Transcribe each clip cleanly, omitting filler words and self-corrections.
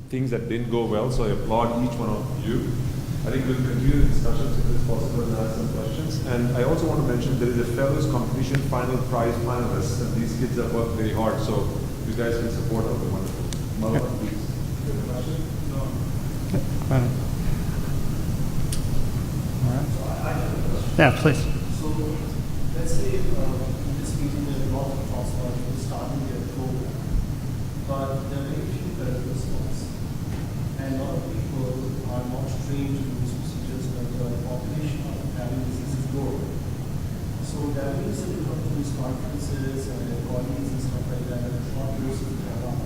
things that didn't go well, so I applaud each one of you. I think we'll continue the discussions if it's possible and ask some questions. And I also want to mention there is a fellows competition final prize finalists, and these kids have worked very hard, so you guys can support them. They're wonderful. Mala, please. You have a question? No. All right. So I have a question. Yeah, please. So let's say in this meeting there are a lot of talks about starting their program, but there are very few clinical spots. And a lot of people are not trained to do these procedures, but the population of having disease is low. So that means that you come to these conferences and bodies and stuff like that, and it's not useful to have out.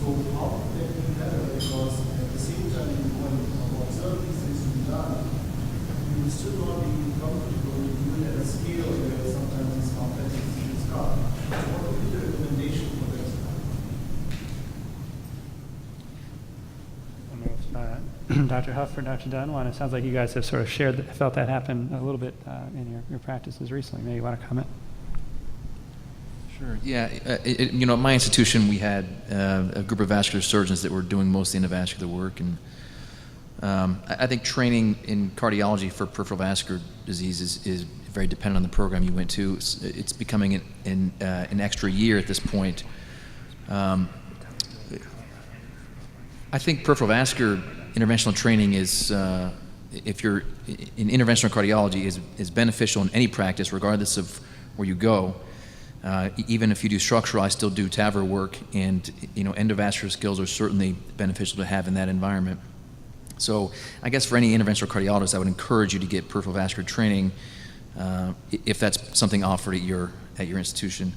So how can that be better? Because at the same time you go and observe these things to be done, you will still not be comfortable with doing it at a scale where sometimes these complex decisions come. So what would be the recommendation for this? Dr. Huff or Dr. Dunn, it sounds like you guys have sort of felt that happen a little bit in your practices recently. Maybe you want to comment? Sure. Yeah. At my institution, we had a group of vascular surgeons that were doing most of the endovascular work, and I think training in cardiology for peripheral vascular disease is very dependent on the program you went to. It's becoming an extra year at this point. I think peripheral vascular interventional training is, if you're in interventional cardiology, is beneficial in any practice, regardless of where you go. Even if you do structural, I still do TAVR work, and endovascular skills are certainly beneficial to have in that environment. So I guess for any interventional cardiologist, I would encourage you to get peripheral vascular training if that's something offered at your institution.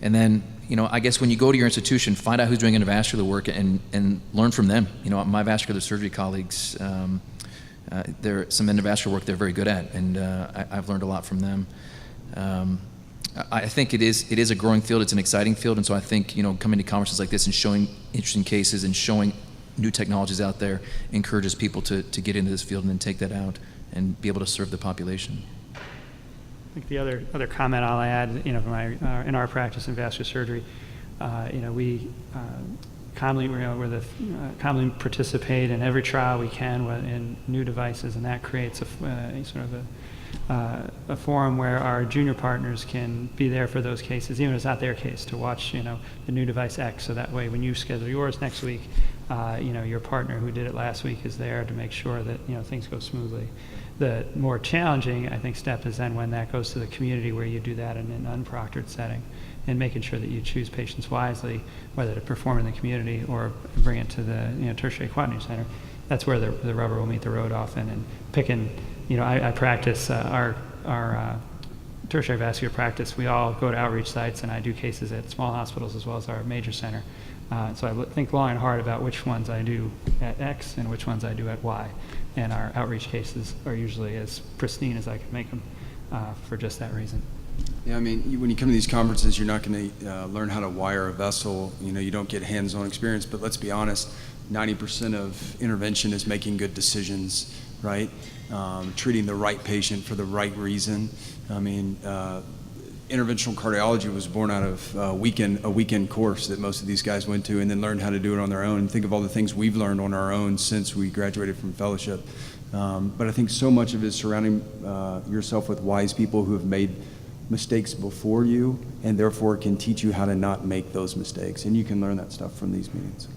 And then, I guess when you go to your institution, find out who's doing endovascular work and learn from them. My vascular surgery colleagues, there some endovascular work they're very good at, and I've learned a lot from them. I think it is a growing field. It's an exciting field, and so I think coming to conferences like this and showing interesting cases and showing new technologies out there encourages people to get into this field and then take that out and be able to serve the population. I think the other comment I'll add, in our practice in vascular surgery, we commonly participate in every trial we can in new devices, and that creates a forum where our junior partners can be there for those cases, even if it's not their case, to watch the new device X. So that way, when you schedule yours next week, your partner who did it last week is there to make sure that things go smoothly. The more challenging, I think, step is then when that goes to the community, where you do that in an unproctored setting, and making sure that you choose patients wisely, whether to perform in the community or bring it to the tertiary quaternary center. That's where the rubber will meet the road often. And picking, I practice our tertiary vascular practice. We all go to outreach sites, and I do cases at small hospitals as well as our major center. So I think long and hard about which ones I do at X and which ones I do at Y. And our outreach cases are usually as pristine as I can make them for just that reason. Yeah, when you come to these conferences, you're not going to learn how to wire a vessel. You don't get hands-on experience, but let's be honest, 90% of intervention is making good decisions, right? Treating the right patient for the right reason. Interventional cardiology was born out of a weekend course that most of these guys went to, and then learned how to do it on their own. And think of all the things we've learned on our own since we graduated from fellowship. But I think so much of it is surrounding yourself with wise people who have made mistakes before you, and therefore can teach you how to not make those mistakes. And you can learn that stuff from these meetings.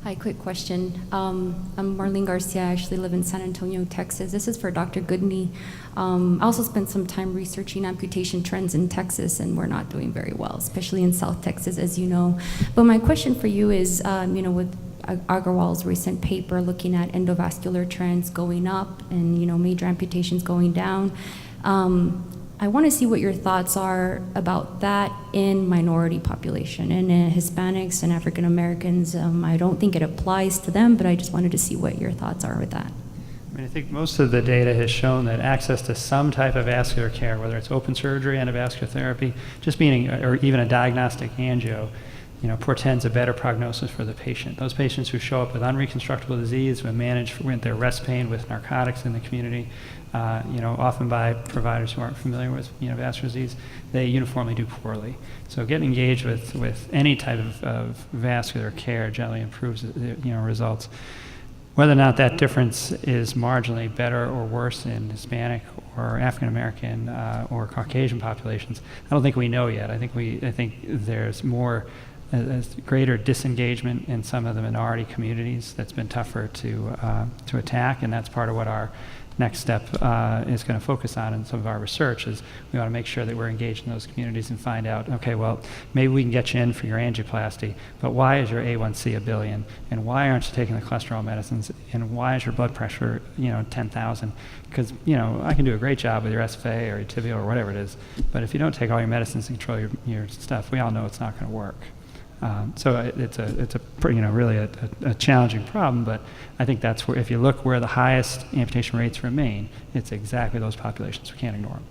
Hi, quick question. I'm Marlene Garcia. I actually live in San Antonio, Texas. This is for Dr. Goodney. I also spent some time researching amputation trends in Texas, and we're not doing very well, especially in South Texas, as you know. But my question for you is, with Agarwal's recent paper looking at endovascular trends going up and, major amputations going down, I want to see what your thoughts are about that in minority population and Hispanics and African Americans. I don't think it applies to them, but I just wanted to see what your thoughts are with that. I think most of the data has shown that access to some type of vascular care, whether it's open surgery, endovascular therapy, just being, or even a diagnostic angio, portends a better prognosis for the patient. Those patients who show up with unreconstructible disease, when managed with their rest pain with narcotics in the community, often by providers who aren't familiar with vascular disease, they uniformly do poorly. So getting engaged with any type of vascular care generally improves results. Whether or not that difference is marginally better or worse in Hispanic or African American or Caucasian populations, I don't think we know yet. I think there's more greater disengagement in some of the minority communities that's been tougher to attack, and that's part of what our next step is going to focus on in some of our research. Is we want to make sure that we're engaged in those communities and find out, okay, well, maybe we can get you in for your angioplasty, but why is your A1C 1 billion, and why aren't you taking the cholesterol medicines, and why is your blood pressure 10,000? Because I can do a great job with your SFA or your tibial or whatever it is, but if you don't take all your medicines to control your stuff, we all know it's not going to work. So it's a really a challenging problem, but I think that's where, if you look where the highest amputation rates remain, it's exactly those populations. We can't ignore them.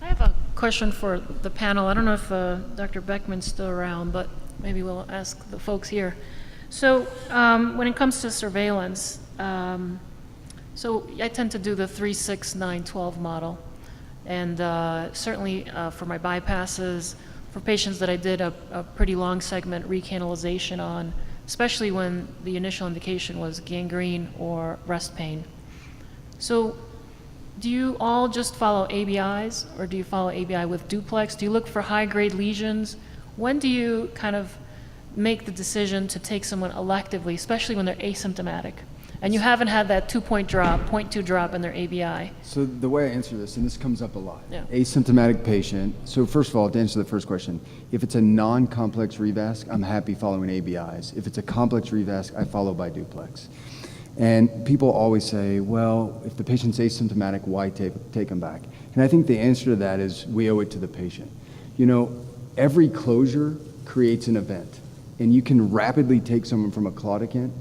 I have a question for the panel. I don't know if Dr. Beckman's still around, but maybe we'll ask the folks here. So when it comes to surveillance, so I tend to do the 3, 6, 9, 12 model, and certainly for my bypasses, for patients that I did a pretty long segment recanalization on, especially when the initial indication was gangrene or rest pain. So do you all just follow ABIs, or do you follow ABI with duplex? Do you look for high-grade lesions? When do you kind of make the decision to take someone electively, especially when they're asymptomatic, and you haven't had that 2-point drop, 0.2 drop in their ABI? So the way I answer this, and this comes up a lot, Yeah. asymptomatic patient. So first of all, to answer the first question, if it's a non-complex revasc, I'm happy following ABIs. If it's a complex revasc, I follow by duplex. And people always say, well, if the patient's asymptomatic, why take them back? And I think the answer to that is we owe it to the patient. Every closure creates an event, and you can rapidly take someone from a claudicant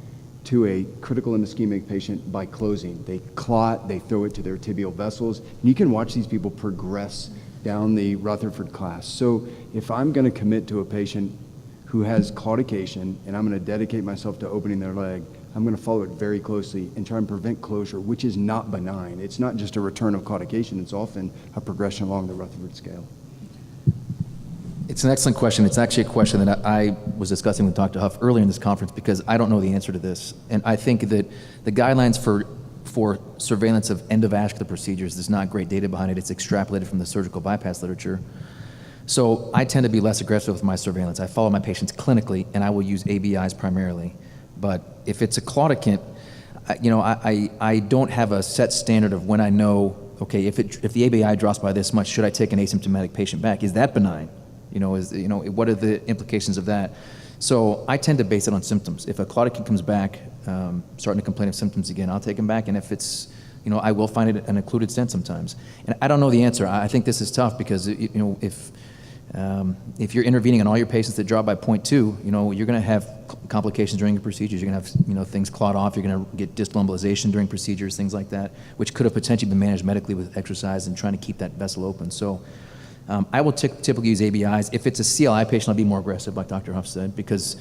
to a critical and ischemic patient by closing. They clot, they throw it to their tibial vessels, and you can watch these people progress down the Rutherford class. So if I'm going to commit to a patient who has claudication and I'm going to dedicate myself to opening their leg, I'm going to follow it very closely and try and prevent closure, which is not benign. It's not just a return of claudication, it's often a progression along the Rutherford scale. It's an excellent question. It's actually a question that I was discussing with Dr. Huff earlier in this conference because I don't know the answer to this. And I think that the guidelines for surveillance of endovascular procedures, there's not great data behind it. It's extrapolated from the surgical bypass literature. So I tend to be less aggressive with my surveillance. I follow my patients clinically, and I will use ABIs primarily. But if it's a claudicant, I don't have a set standard of when I know, okay, if the ABI drops by this much, should I take an asymptomatic patient back? Is that benign? What are the implications of that? So I tend to base it on symptoms. If a claudicant comes back, starting to complain of symptoms again, I'll take him back. And if it's, I will find it an occluded stent sometimes. And I don't know the answer. I think this is tough because, if you're intervening on all your patients that drop by 0.2, you're going to have complications during your procedures. You're going to have, things clot off. You're going to get distal embolization during procedures, things like that, which could have potentially been managed medically with exercise and trying to keep that vessel open. So I will typically use ABIs. If it's a CLI patient, I'll be more aggressive, like Dr. Huff said, because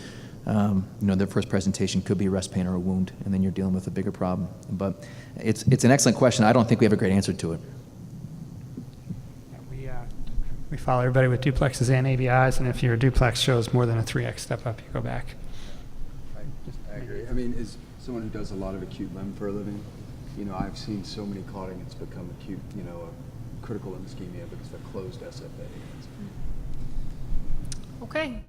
their first presentation could be a rest pain or a wound, and then you're dealing with a bigger problem. But it's an excellent question. I don't think we have a great answer to it. We follow everybody with duplexes and ABIs, and if your duplex shows more than a 3x step up, you go back. I agree. I mean, as someone who does a lot of acute limb for a living, I've seen so many claudicants become acute, a critical ischemia because of a closed SFA. Okay.